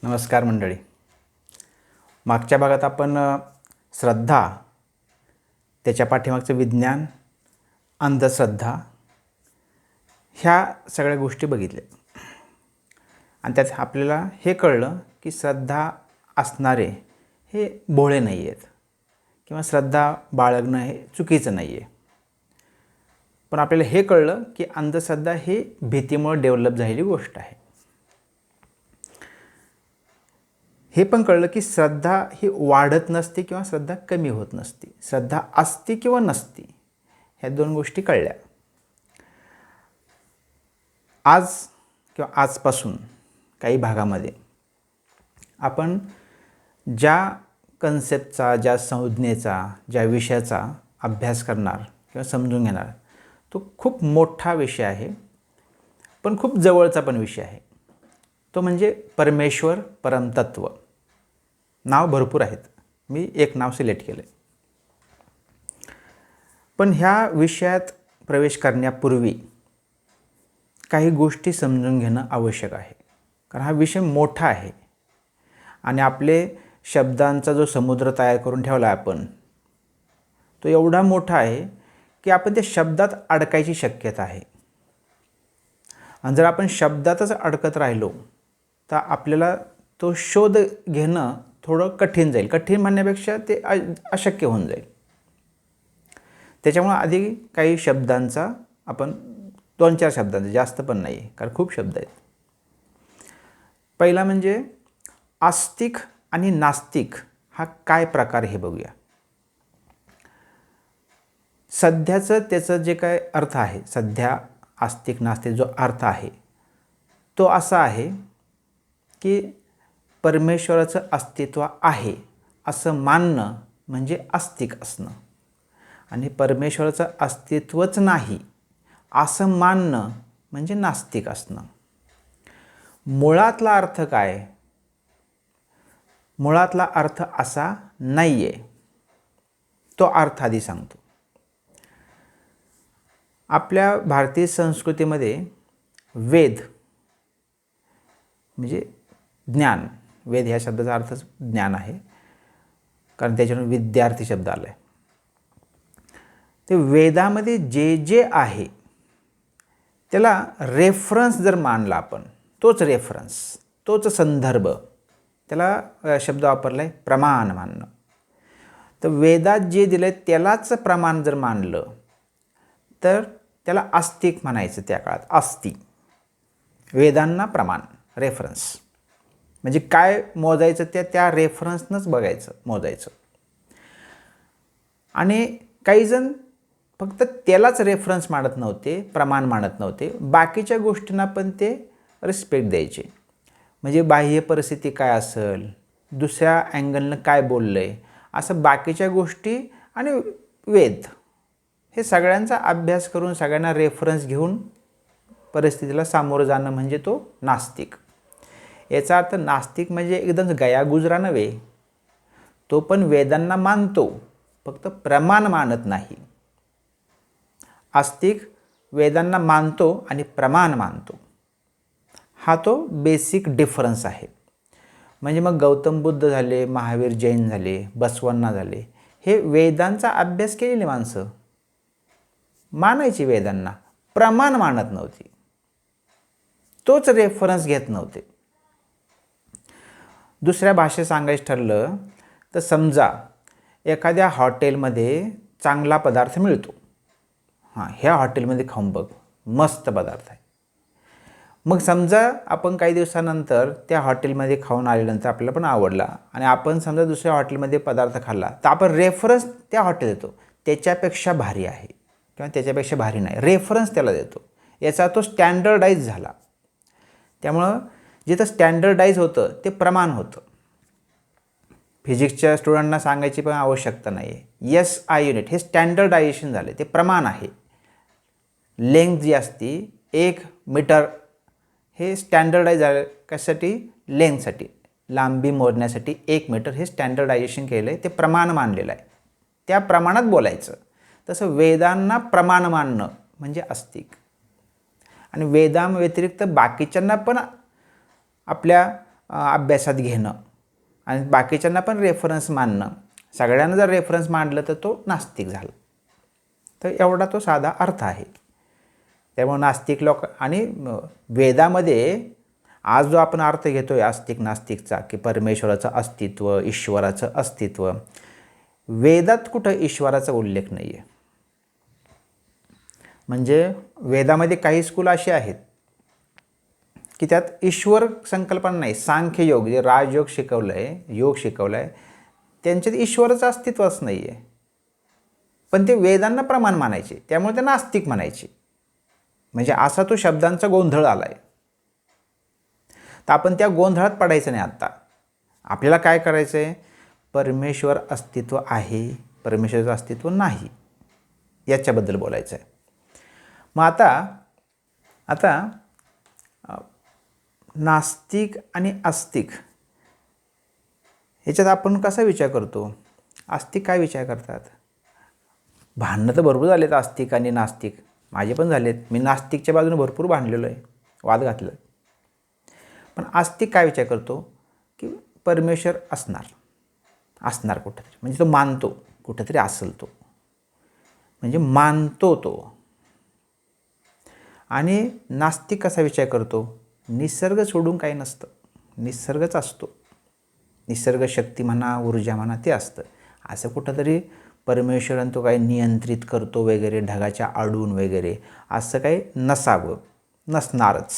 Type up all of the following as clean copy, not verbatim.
नमस्कार मंडळी. मागच्या भागात आपण श्रद्धा, त्याच्या पाठीमागचं विज्ञान, अंधश्रद्धा ह्या सगळ्या गोष्टी बघितल्या आणि त्यात आपल्याला हे कळलं की श्रद्धा असणारे हे भोळे नाही आहेत किंवा श्रद्धा बाळगणं हे चुकीचं नाही आहे. पण आपल्याला हे कळलं की अंधश्रद्धा ही भीतीमुळे डेव्हलप झालेली गोष्ट आहे. हे पण कळलं की श्रद्धा ही वाढत नसते किंवा श्रद्धा कमी होत नसते. श्रद्धा असते किंवा नसते, ह्या दोन गोष्टी कळल्या. आज किंवा आजपासून काही भागामध्ये आपण ज्या कन्सेप्टचा, ज्या संज्ञेचा, ज्या विषयाचा अभ्यास करणार किंवा समजून घेणार, तो खूप मोठा विषय आहे, पण खूप जवळचा पण विषय आहे. तो म्हणजे परमेश्वर, परमतत्व. नाव भरपूर आहेत, मी एक नाव सिलेक्ट केलं. पण ह्या विषयात प्रवेश करण्यापूर्वी काही गोष्टी समजून घेणं आवश्यक आहे, कारण हा विषय मोठा आहे आणि आपले शब्दांचा जो समुद्र तयार करून ठेवला आहे आपण, तो एवढा मोठा आहे की आपण त्या शब्दात अडकायची शक्यता आहे. आणि जर आपण शब्दातच अडकत राहिलो तर आपल्याला तो शोध घेणं थोडं कठीण जाईल. कठीण म्हणण्यापेक्षा ते अशक्य होऊन जाईल. त्याच्यामुळे आधी काही शब्दांचा आपण 2-4 शब्दांचा, जास्त पण नाही आहे कारण खूप शब्द आहेत. पहिला म्हणजे आस्तिक आणि नास्तिक हा काय प्रकार हे बघूया. सध्याचं त्याचं जे काय अर्थ आहे, सध्या आस्तिक नास्तिक जो अर्थ आहे तो असा आहे की परमेश्वराचं अस्तित्व आहे असं मानणं म्हणजे आस्तिक असणं, आणि परमेश्वराचं अस्तित्वच नाही असं मानणं म्हणजे नास्तिक असणं. मुळातला अर्थ काय? मुळातला अर्थ असा नाही आहे. तो अर्थ आधी सांगतो. आपल्या भारतीय संस्कृतीमध्ये वेद म्हणजे ज्ञान, वेद ह्या शब्दाचा अर्थच ज्ञान आहे, कारण त्याच्यावरून विद्यार्थी शब्द आला आहे. ते वेदामध्ये जे जे आहे त्याला रेफरन्स जर मानला आपण, तोच रेफरन्स, तोच संदर्भ, त्याला शब्द वापरला आहे प्रमाण मानणं. तर वेदात जे दिलं आहे त्यालाच प्रमाण जर मानलं तर त्याला आस्तिक म्हणायचं. त्या काळात आस्ती, वेदांना प्रमाण, रेफरन्स. म्हणजे काय मोजायचं त्या रेफरन्सनंच बघायचं, मोजायचं. आणि काही जण फक्त त्यालाच रेफरन्स मानत नव्हते, प्रमाण मानत नव्हते, बाकीच्या गोष्टींना पण ते रिस्पेक्ट द्यायचे. म्हणजे बाह्य परिस्थिती काय असेल, दुसऱ्या अँगलनं काय बोललं आहे, असं बाकीच्या गोष्टी आणि वेद हे सगळ्यांचा अभ्यास करून सगळ्यांना रेफरन्स घेऊन परिस्थितीला सामोरं जाणं म्हणजे तो नास्तिक. याचा अर्थ नास्तिक म्हणजे एकदम गयागुजरा नव्हे, तो पण वेदांना मानतो, फक्त प्रमाण मानत नाही. आस्तिक वेदांना मानतो आणि प्रमाण मानतो. हा तो बेसिक डिफरन्स आहे. म्हणजे मग गौतम बुद्ध झाले, महावीर जैन झाले, बसवण्णा झाले, हे वेदांचा अभ्यास केलेली माणसं, मानायची वेदांना, प्रमाण मानत नव्हती, तोच रेफरन्स घेत नव्हते. दुसऱ्या भाषेत सांगायचं ठरलं तर समजा एखाद्या हॉटेलमध्ये चांगला पदार्थ मिळतो. ह्या हॉटेलमध्ये खाऊन बघ, मस्त पदार्थ आहे. मग समजा आपण काही दिवसानंतर त्या हॉटेलमध्ये खाऊन आल्यानंतर आपल्याला पण आवडला आणि आपण समजा दुसऱ्या हॉटेलमध्ये पदार्थ खाल्ला, तर आपण रेफरन्स त्या हॉटेल देतो, त्याच्यापेक्षा भारी आहे किंवा त्याच्यापेक्षा भारी नाही, रेफरन्स त्याला देतो. याचा तो स्टँडर्डाईज झाला. त्यामुळं जिथं स्टँडर्डाईज होतं ते प्रमाण होतं. फिजिक्सच्या स्टुडंटना सांगायची पण आवश्यकता नाही आहे. SI युनिट हे स्टँडर्डायझेशन झाले, ते प्रमाण आहे. लेंथ जी असती 1 मीटर हे स्टँडर्डाईज झालं. कशासाठी? लेंथसाठी, लांबी मोजण्यासाठी 1 मीटर हे स्टँडर्डायझेशन केलं आहे, ते प्रमाण मानलेलं आहे. त्या प्रमाणात बोलायचं. तसं वेदांना प्रमाण मानणं म्हणजे आस्तिक. आणि वेदांव्यतिरिक्त बाकीच्यांना पण आपल्या अभ्यासात घेणं आणि बाकीच्यांना पण रेफरन्स मानणं, सगळ्यांना जर रेफरन्स मांडलं तर तो नास्तिक झाला. तर एवढा तो साधा अर्थ आहे. त्यामुळे नास्तिक लोक आणि वेदामध्ये आज जो आपण अर्थ घेतो आहे आस्तिक नास्तिकचा, की परमेश्वराचं अस्तित्व, ईश्वराचं अस्तित्व, वेदात कुठं ईश्वराचा उल्लेख नाही आहे. म्हणजे वेदामध्ये काही स्कूल असे आहेत की त्यात ईश्वर संकल्पना नाही. सांख्ययोग जे राजयोग शिकवलं आहे, योग शिकवलं आहे, त्यांच्यात ईश्वराचं अस्तित्वच नाही आहे. पण ते वेदांना प्रमाण मानायचे, त्यामुळे ते नास्तिक म्हणायचे. म्हणजे असा तो शब्दांचा गोंधळ आला आहे. तर आपण त्या गोंधळात पडायचं नाही. आत्ता आपल्याला काय करायचं आहे, परमेश्वर अस्तित्व आहे, परमेश्वराचं अस्तित्व नाही, याच्याबद्दल बोलायचं आहे. मग आता नास्तिक आणि आस्तिक ह्याच्यात आपण कसा विचार करतो. आस्तिक काय विचार करतात, भांडणं तर भरपूर झालेत आस्तिक आणि नास्तिक, माझे पण झालेत. मी नास्तिकच्या बाजूने भरपूर भांडलेलो आहे, वाद घातलं. पण आस्तिक काय विचार करतो की परमेश्वर असणार कुठंतरी, म्हणजे तो मानतो कुठंतरी असेल, तो म्हणजे मानतो तो. आणि नास्तिक कसा विचार करतो, निसर्ग सोडून काही नसतं, निसर्गच असतो, निसर्ग शक्ती म्हणा, ऊर्जा म्हणा, ते असतं. असं कुठंतरी परमेश्वरानं तो काही नियंत्रित करतो वगैरे, ढगाच्या आडून वगैरे, असं काही नसावं, नसणारच,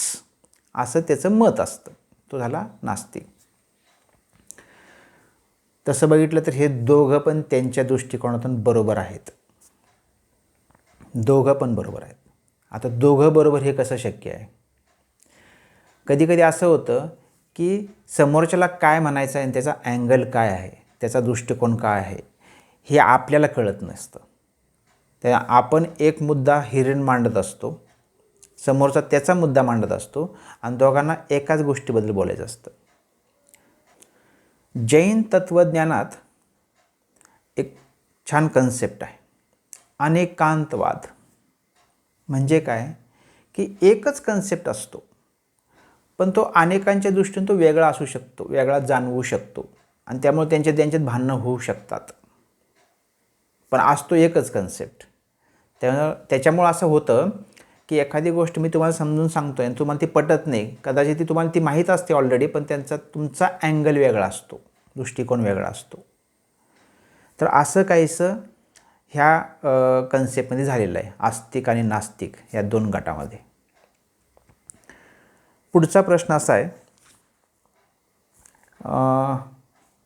असं त्याचं मत असतं. तो झाला नास्तिक. तसं बघितलं तर हे दोघं पण त्यांच्या दृष्टिकोनातून बरोबर आहेत, दोघं पण बरोबर आहेत. आता दोघं बरोबर हे कसं शक्य आहे. कधी कधी असं होतं की समोरच्याला काय म्हणायचं आहे आणि त्याचा अँगल काय आहे, त्याचा दृष्टिकोन काय आहे, हे आपल्याला कळत नसतं. त्या आपण एक मुद्दा हिरेन मांडत असतो, समोरचा त्याचा मुद्दा मांडत असतो, आणि दोघांना एकाच गोष्टीबद्दल बोलायचं असतं. जैन तत्त्वज्ञानात एक छान कन्सेप्ट आहे, अनेकांतवाद. म्हणजे काय की एकच कन्सेप्ट असतो, पण तो अनेकांच्या दृष्टीने तो वेगळा असू शकतो, वेगळा जाणवू शकतो, आणि त्यामुळे त्यांच्यात भांडणं होऊ शकतात. पण असतो एकच कन्सेप्ट. त्याच्यामुळं असं होतं की एखादी गोष्ट मी तुम्हाला समजून सांगतो आहे आणि तुम्हाला ती पटत नाही, कदाचित ती तुम्हाला ती माहीत असते ऑलरेडी, पण तुमचा अँगल वेगळा असतो, दृष्टिकोन वेगळा असतो. तर असं काहीसं ह्या कन्सेप्टमध्ये झालेलं आहे, आस्तिक आणि नास्तिक या दोन गटामध्ये. पुढचा प्रश्न असा आहे,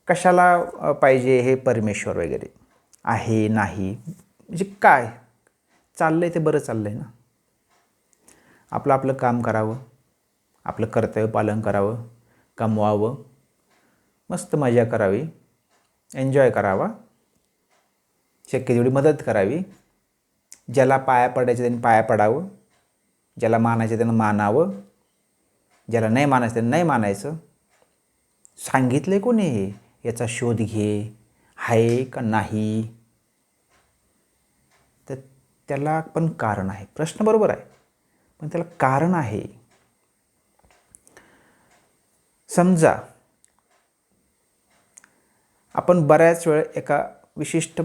कशाला पाहिजे हे परमेश्वर वगैरे, आहे नाही, म्हणजे काय चाललं आहे ते बरं चाललं आहे ना, आपलं आपलं काम करावं, आपलं कर्तव्य पालन करावं, कमवावं, मस्त मजा करावी, एन्जॉय करावा, शक्य तेवढी मदत करावी, ज्याला पाया पडायचं त्यांनी पाया पडावं, ज्याला मानायचं त्यानं मानावं, ज्याला नाही मानायचं त्यानं नाही मानायचं. सांगितलं आहे कोणी हे, याचा शोध घे, आहे का नाही. तर त्याला पण कारण आहे. प्रश्न बरोबर आहे, पण त्याला कारण आहे. समजा आपण बऱ्याच वेळ एका विशिष्ट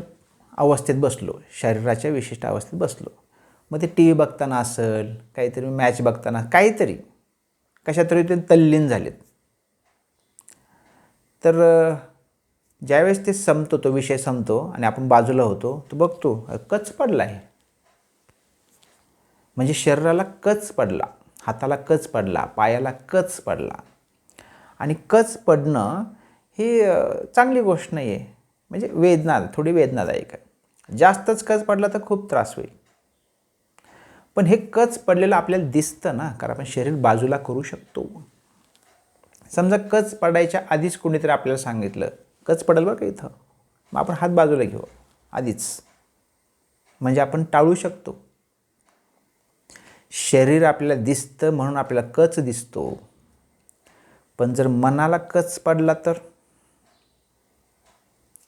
अवस्थेत बसलो, शरीराच्या विशिष्ट अवस्थेत बसलो, मग ते टी व्ही बघताना असेल, काहीतरी मॅच बघताना, काहीतरी कशा तरी ते तल्लीन झालेत. तर ज्यावेळेस ते संपतो, तो विषय संपतो आणि आपण बाजूला होतो, तो बघतो कच पडला आहे. म्हणजे शरीराला कच पडला, हाताला कच पडला, पायाला कच पडला. आणि कच पडणं ही चांगली गोष्ट नाही आहे. म्हणजे वेदना, थोडी वेदनादायक आहे. जास्तच कच पडला तर खूप त्रास होईल. पण हे कच पडलेलं आपल्याला दिसतं ना, कारण आपण शरीर बाजूला करू शकतो. समजा कच पडायच्या आधीच कोणीतरी आपल्याला सांगितलं कच पडेल बरं का इथं, मग आपण हात बाजूला घेऊ आधीच, म्हणजे आपण टाळू शकतो. शरीर आपल्याला दिसतं म्हणून आपल्याला कच दिसतो, पण जर मनाला कच पडला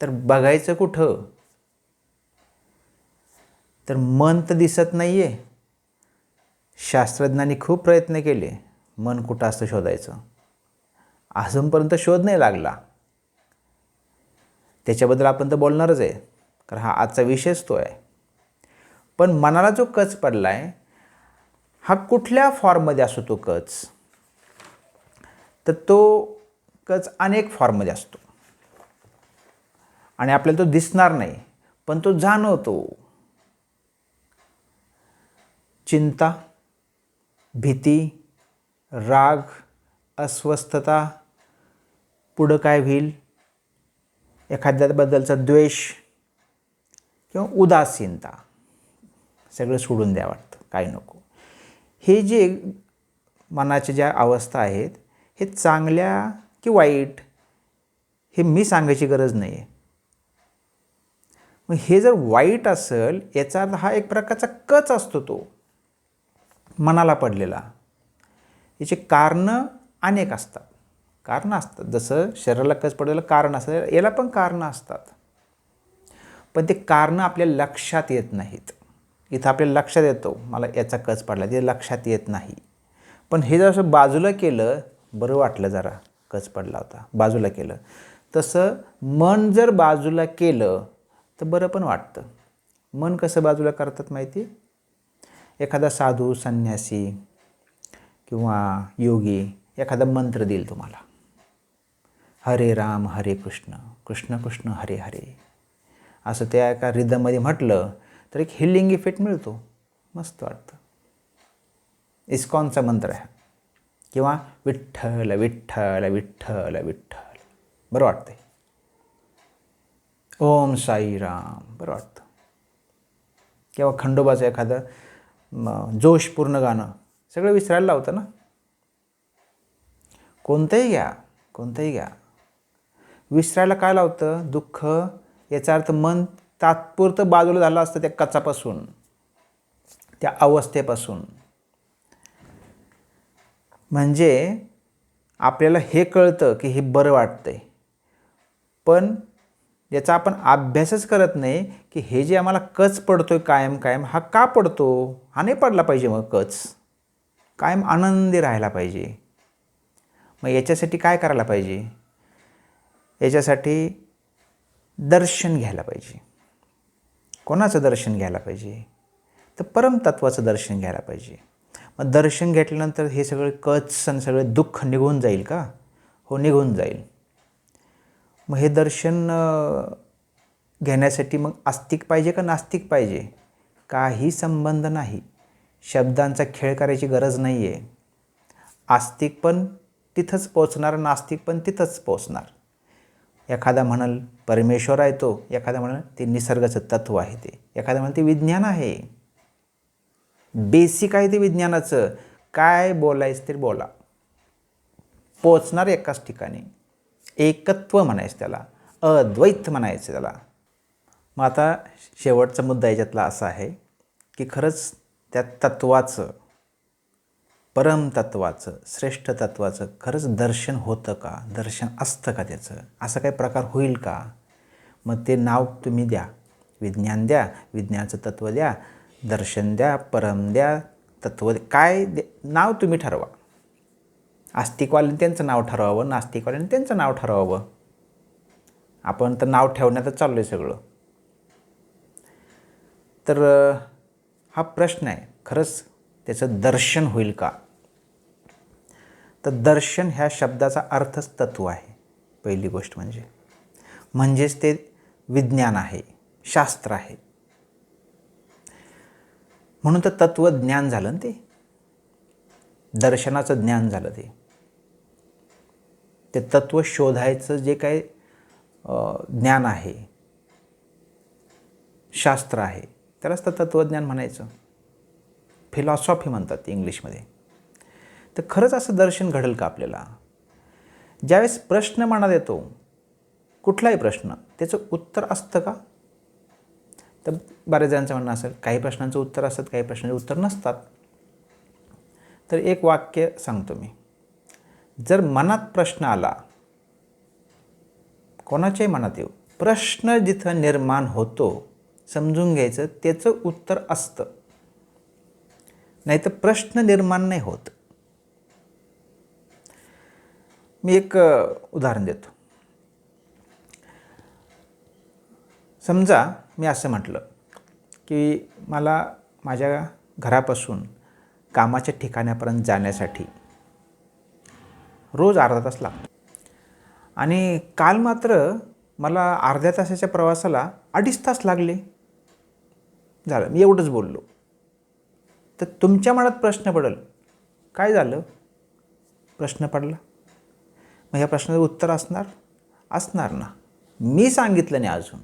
तर बघायचं कुठं. तर मन तर दिसत नाही आहे. शास्त्रज्ञांनी खूप प्रयत्न केले मन कुठं असतं शोधायचं. अजूनपर्यंत शोध नाही लागला. त्याच्याबद्दल आपण तर बोलणारच आहे, कारण हा आजचा विषयच तो आहे. पण मनाला जो कच पडला आहे हा कुठल्या फॉर्ममध्ये असतो तो कच, तर तो कच अनेक फॉर्ममध्ये असतो आणि आपल्याला तो दिसणार नाही, पण तो जाणवतो. चिंता, भीती, राग, अस्वस्थता, पुढं काय होईल, एखाद्याबद्दलचा द्वेष किंवा उदासीनता, सगळं सोडून द्या वाटतं, काय नको. हे जे मनाच्या ज्या अवस्था आहेत हे चांगल्या की वाईट हे मी सांगायची गरज नाही आहे. मग हे जर वाईट असेल याचा अर्थ हा एक प्रकारचा कच असतो तो मनाला पडलेला. याचे कारणं अनेक असतात. कारणं असतात, जसं शरीराला कच पडलेलं कारण असतं, याला पण कारणं असतात, पण ते कारणं आपल्या लक्षात येत नाहीत. इथं आपल्या लक्षात येतो मला याचा कच पडला, ते लक्षात येत नाही. पण हे जर असं बाजूला केलं, बरं वाटलं, जरा कच पडला होता बाजूला केलं, तसं मन जर बाजूला केलं तर बरं पण वाटतं. मन कसं बाजूला करतात माहिती? एखादा साधू, संन्यासी किंवा योगी एखादा मंत्र देईल तुम्हाला, हरे राम हरे कृष्ण कृष्ण कृष्ण हरे हरे, असं त्या एका रिदममध्ये म्हटलं तर एक हिलिंग इफेक्ट मिळतो, मस्त वाटतं. इस्कॉनचा मंत्र आहे, किंवा विठ्ठल विठ्ठल विठ्ठल विठ्ठल, बरं वाटतंय. ओम साईराम, बरं वाटतं. किंवा खंडोबाचं एखादं जोशपूर्ण गाणं सगळं विसरायला लावतं ना. कोणतंही घ्या, विसरायला काय लावतं? दुःख. याचा अर्थ मन तात्पुरतं बाजूला झालं असतं त्या कचापासून, त्या अवस्थेपासून. म्हणजे आपल्याला हे कळतं की हे बरं वाटतंय, पण याचा आपण अभ्यासच करत नाही की हे जे आम्हाला कच पडतोय कायम कायम, हा का पडतो? हा नाही पडला पाहिजे. मग कच कायम आनंदी राहायला पाहिजे. मग याच्यासाठी काय करायला पाहिजे? याच्यासाठी दर्शन घ्यायला पाहिजे. कोणाचं दर्शन घ्यायला पाहिजे? तर परमतत्वाचं दर्शन घ्यायला पाहिजे. मग दर्शन घेतल्यानंतर हे सगळे कच आणि सगळे दुःख निघून जाईल का? हो, निघून जाईल. मग हे दर्शन घेण्यासाठी मग आस्तिक पाहिजे का नास्तिक पाहिजे? काही संबंध नाही. शब्दांचा खेळ करायची गरज नाही आहे. आस्तिक पण तिथंच पोचणार, नास्तिक पण तिथंच पोचणार. एखादा म्हणाल परमेश्वर आहे तो, एखादा म्हणाल ते निसर्गाचं तत्व आहे, ते एखादा म्हणाल ते विज्ञान आहे, बेसिक आहे ते विज्ञानाचं. काय बोलायचं ते बोला, पोचणार एकाच ठिकाणी. एकत्व म्हणायचं त्याला, अद्वैत म्हणायचं त्याला. मग आता शेवटचा मुद्दा याच्यातला असा आहे की खरंच त्या तत्वाचं, परमतत्वाचं, श्रेष्ठ तत्वाचं खरंच दर्शन होतं का? दर्शन असतं का त्याचं? असा काही प्रकार होईल का? मग ते नाव तुम्ही द्या, विज्ञान द्या, विज्ञानाचं तत्त्व द्या, दर्शन द्या, परम द्या, तत्त्व काय नाव तुम्ही ठरवा. आस्तिकवाल्यांनी त्यांचं नाव ठरवावं, नास्तिकवाल्यांनी त्यांचं नाव ठरवावं. आपण तर नाव ठेवण्यातच चाललो आहे सगळं. तर हा प्रश्न आहे, खरंच त्याचं दर्शन होईल का? तर दर्शन ह्या शब्दाचा अर्थच तत्व आहे. पहिली गोष्ट म्हणजेच ते विज्ञान आहे, शास्त्र आहे. म्हणून तर तत्वज्ञान झालं ना ते, दर्शनाचं ज्ञान झालं ते तत्व शोधायचं जे काही ज्ञान आहे, शास्त्र आहे, त्यालाच तर तत्वज्ञान म्हणायचं. फिलॉसॉफी म्हणतात इंग्लिशमध्ये. तर खरंच असं दर्शन घडेल का आपल्याला? ज्यावेळेस प्रश्न मनात येतो, कुठलाही प्रश्न, त्याचं उत्तर असतं का? तर बऱ्याच जणांचं म्हणणं असेल काही प्रश्नांचं उत्तर असतात, काही प्रश्नांचे उत्तर नसतात. तर एक वाक्य सांगतो मी. जर मनात प्रश्न आला, कोणाच्याही मनात येऊ, प्रश्न जिथं निर्माण होतो समजून घ्यायचं त्याचं उत्तर असतं, नाही तर प्रश्न निर्माण नाही होत. मी एक उदाहरण देतो. समजा मी असं म्हटलं की मला माझ्या घरापासून कामाच्या ठिकाणापर्यंत जाण्यासाठी रोज अर्धा तास लागतो आणि काल मात्र मला अर्ध्या तासाच्या प्रवासाला 2.5 तास लागले. झालं, मी एवढंच बोललो. तर तुमच्या मनात प्रश्न पडेल, काय झालं? प्रश्न पडला. मग ह्या प्रश्नाचं उत्तर असणार ना. मी सांगितलं नाही अजून.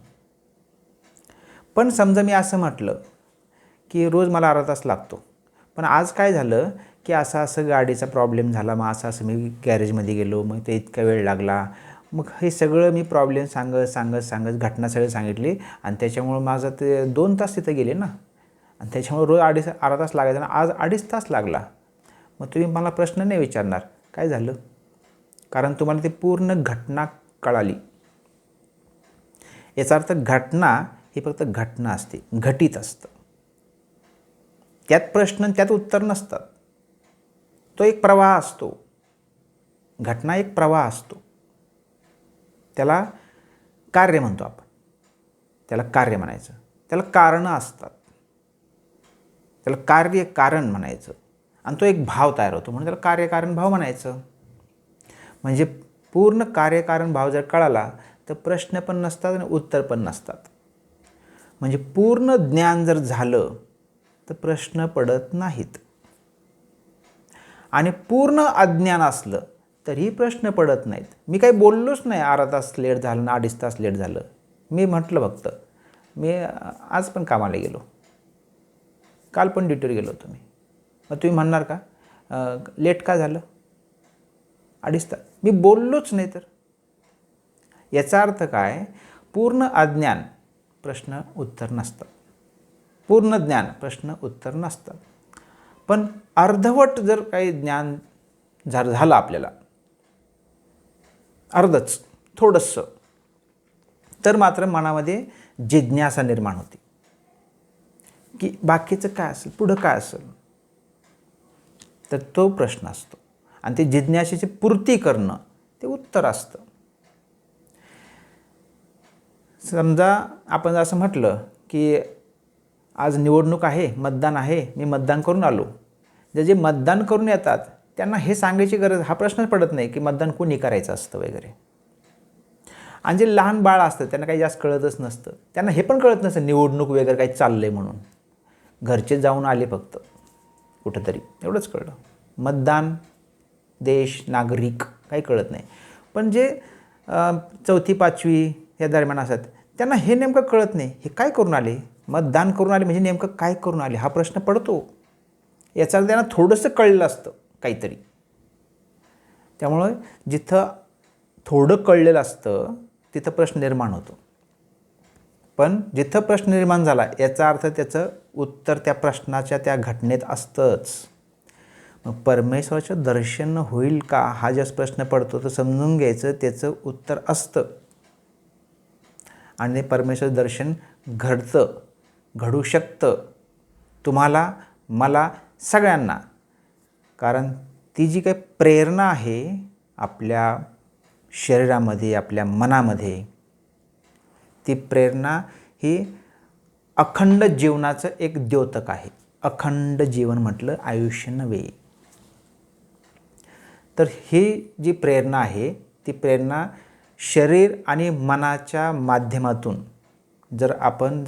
पण समजा मी असं म्हटलं की रोज मला अर्धा तास लागतो, पण आज काय झालं की असं गाडीचा प्रॉब्लेम झाला, मग असं मी गॅरेजमध्ये गेलो, मग ते इतका वेळ लागला. मग हे सगळं मी प्रॉब्लेम सांगत घटना सगळी सांगितली आणि त्याच्यामुळं माझं ते 2 तास तिथं गेले ना. आणि त्याच्यामुळे रोज अर्धा तास लागायचा ना, आज 2.5 तास लागला. मग तुम्ही मला प्रश्न नाही विचारणार काय झालं, कारण तुम्हाला ती पूर्ण घटना कळाली. याचा अर्थ घटना ही फक्त घटना असते, घटित असतं. त्यात प्रश्न त्यात उत्तर नसतात. तो एक प्रवाह असतो. घटना एक प्रवाह असतो. त्याला कार्य म्हणतो आपण. त्याला कार्य म्हणायचं. त्याला कारणं असतात. त्याला कार्य कारण म्हणायचं आणि तो एक भाव तयार होतो म्हणून त्याला कार्यकारण भाव म्हणायचं. म्हणजे पूर्ण कार्यकारण भाव जर कळाला तर प्रश्न पण नसतात आणि उत्तर पण नसतात. म्हणजे पूर्ण ज्ञान जर झालं तर प्रश्न पडत नाहीत आणि पूर्ण अज्ञान असलं तरीही प्रश्न पडत नाहीत. मी काही बोललोच नाही अर्धा तास लेट झालं ना 2.5 तास लेट झालं. मी म्हटलं फक्त मी आज पण कामाला गेलो, काल पण ड्युटीवर गेलो होतो मी. मग तुम्ही म्हणणार का लेट का झालं 2.5 तास? मी बोललोच नाही तर. याचा अर्थ काय? पूर्ण अज्ञान प्रश्न उत्तर नसतात. पूर्ण ज्ञान प्रश्न उत्तर नसतात. पण अर्धवट जर काही ज्ञान झालं आपल्याला, अर्धच थोडंसं, तर मात्र मनामध्ये जिज्ञासा निर्माण होते की बाकीचं काय असेल, पुढं काय असेल. तर तो प्रश्न असतो आणि ते जिज्ञासेची पूर्ती करणं ते उत्तर असतं. समजा आपण असं म्हटलं की आज निवडणूक आहे, मतदान आहे, मी मतदान करून आलो. जे मतदान करून येतात त्यांना हे सांगायची गरज, हा प्रश्नच पडत नाही की मतदान कोणी करायचं असतं वगैरे. आणि जे लहान बाळ असतं त्यांना काही जास्त कळतच नसतं. त्यांना हे पण कळत नसतं निवडणूक वगैरे काही चाललं आहे म्हणून. घरचे जाऊन आले फक्त कुठंतरी, एवढंच कळलं. मतदान, देश, नागरिक काही कळत नाही. पण जे 4थी 5वी या दरम्यान असतात त्यांना हे नेमकं कळत नाही. हे काय करून आले, मतदान करून आले म्हणजे नेमकं काय करून आले हा प्रश्न पडतो. याचा त्यांना थोडंसं कळलं असतं काहीतरी. त्यामुळं जिथं थोडं कळलेलं असतं तिथं प्रश्न निर्माण होतो. पण जिथं प्रश्न निर्माण झाला याचा अर्थ त्याचं उत्तर त्या प्रश्नाच्या त्या घटनेत असतंच. मग परमेश्वराचं दर्शन होईल का हा ज्यास प्रश्न पडतो तर समजून घ्यायचं त्याचं उत्तर असतं. आणि परमेश्वर दर्शन घडतं, घडू शकतं तुम्हाला, मला, सगळ्यांना. कारण ती जी काही प्रेरणा आहे आपल्या शरीरामध्ये, आपल्या मनामध्ये, ती प्रेरणा ही अखंड जीवनाचं एक द्योतक आहे. अखंड जीवन म्हटलं आयुष्य नव्हे. तर ही जी प्रेरणा आहे ती प्रेरणा शरीर आणि मनाच्या माध्यमातून जर आपण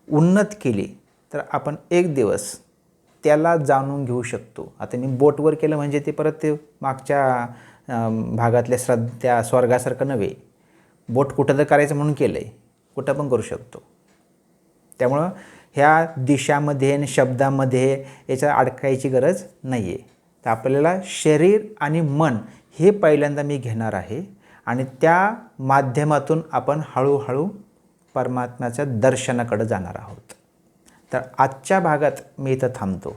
उन्नत केली तर आपण एक दिवस त्याला जाणून घेऊ शकतो. आता मी बोटवर केलं म्हणजे ते परत ते मागच्या भागातल्या त्या स्वर्गासारखं नव्हे. बोट कुठं तर करायचं म्हणून केलं आहे, कुठं पण करू शकतो. त्यामुळं ह्या दिशामध्ये आणि शब्दामध्ये याच्या अडकायची गरज नाही आहे. तर आपल्याला शरीर आणि मन हे पहिल्यांदा मी घेणार आहे आणि त्या माध्यमातून आपण हळूहळू परमात्म्याच्या दर्शनाकडे जाणार आहोत. तर आजच्या भागात मी इथं थांबतो,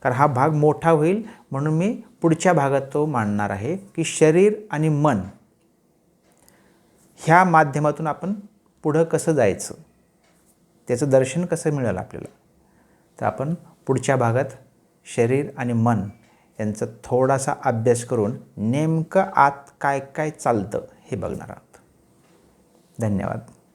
कारण हा भाग मोठा होईल म्हणून मी पुढच्या भागात तो मांडणार आहे की शरीर आणि मन ह्या माध्यमातून आपण पुढं कसं जायचं, त्याचं दर्शन कसं मिळेल आपल्याला. तर आपण पुढच्या भागात शरीर आणि मन यांचा थोडासा अभ्यास करून नेमकं आत काय काय चालतं हे बघणार आहोत. धन्यवाद.